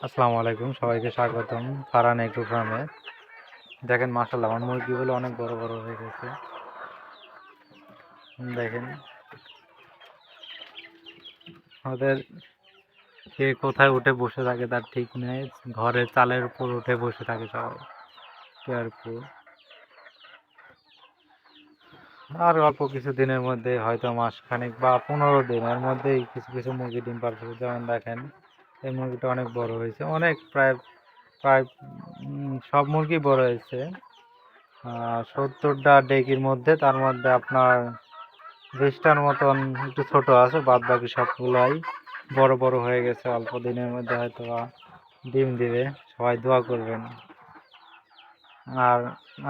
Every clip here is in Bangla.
আসসালামু আলাইকুম, সবাইকে স্বাগতম ফারহান এগ্রো ফার্মে। দেখেন মাশাআল্লাহ আমার মুরগিগুলো অনেক বড় বড় হয়ে গেছে। দেখেন ওদের কে কোথায় উঠে বসে থাকে তার ঠিক নেই। ঘরের চালের উপর উঠে বসে থাকে সবাই। কেয়ারফুল। আর অল্প কিছু দিনের মধ্যে হয়তো মাসখানেক বা 15 দিন এর মধ্যেই কিছু কিছু মুরগি ডিম পারবে। যেমন দেখেন এই মুরগিটা অনেক বড় হয়েছে, অনেক প্রায় প্রায় সব মুরগি বড় হয়েছে। 70টা ডেকির মধ্যে, তার মধ্যে আপনার 20টার মতন একটু ছোট আছে, বাদ বাকি সবগুলাই বড় বড় হয়ে গেছে। অল্প দিনের মধ্যে হয়তো ডিম দিবে। সবাই দোয়া করবেন। আর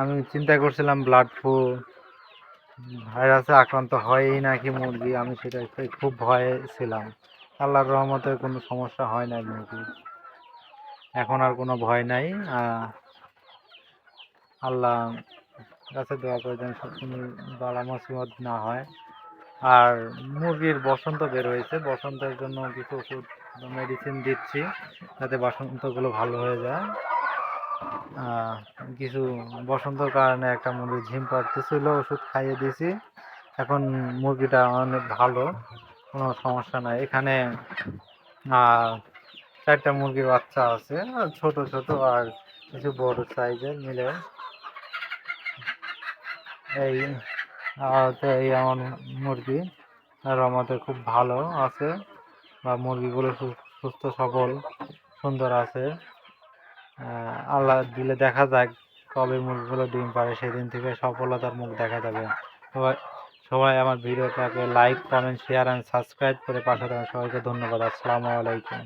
আমি চিন্তা করছিলাম ব্লাড ফ্লু ভাইরাসে আক্রান্ত হয়ই নাকি মুরগি, আমি সেটা খুব ভয়ে ছিলাম। আল্লাহর রহমতে কোনো সমস্যা হয় নাই মুরগি, এখন আর কোনো ভয় নাই। আল্লাহ কাছে দোয়া করে যেন সব কোনো বালা মুসিবত না হয়। আর মুরগির বসন্ত বের হয়েছে, বসন্তের জন্য কিছু ওষুধ মেডিসিন দিচ্ছি যাতে বসন্তগুলো ভালো হয়ে যায়। কিছু বসন্তর কারণে একটা মুরগি ঝিম পাড়তেছিল, ওষুধ খাইয়ে দিয়েছি। এখন মুরগিটা অনেক ভালো, কোনো সমস্যা নাই। এখানে 4টা মুরগির বাচ্চা আছে, ছোট ছোট আর কিছু বড় সাইজের মিলে। এই তো এই আমার মুরগি আর আমাদের খুব ভালো আছে, বা মুরগিগুলো সুস্থ সবল সুন্দর আছে। আল্লাহ দিলে দেখা যাক কবে মুরগিগুলো ডিম পারে, সেদিন থেকে সফলতার মুখ দেখা যাবে। সবাই সবাই আমার ভিডিওটাকে like, comment, share and subscribe করে পাশে থাকুন। সবাইকে ধন্যবাদ। আসসালামু আলাইকুম।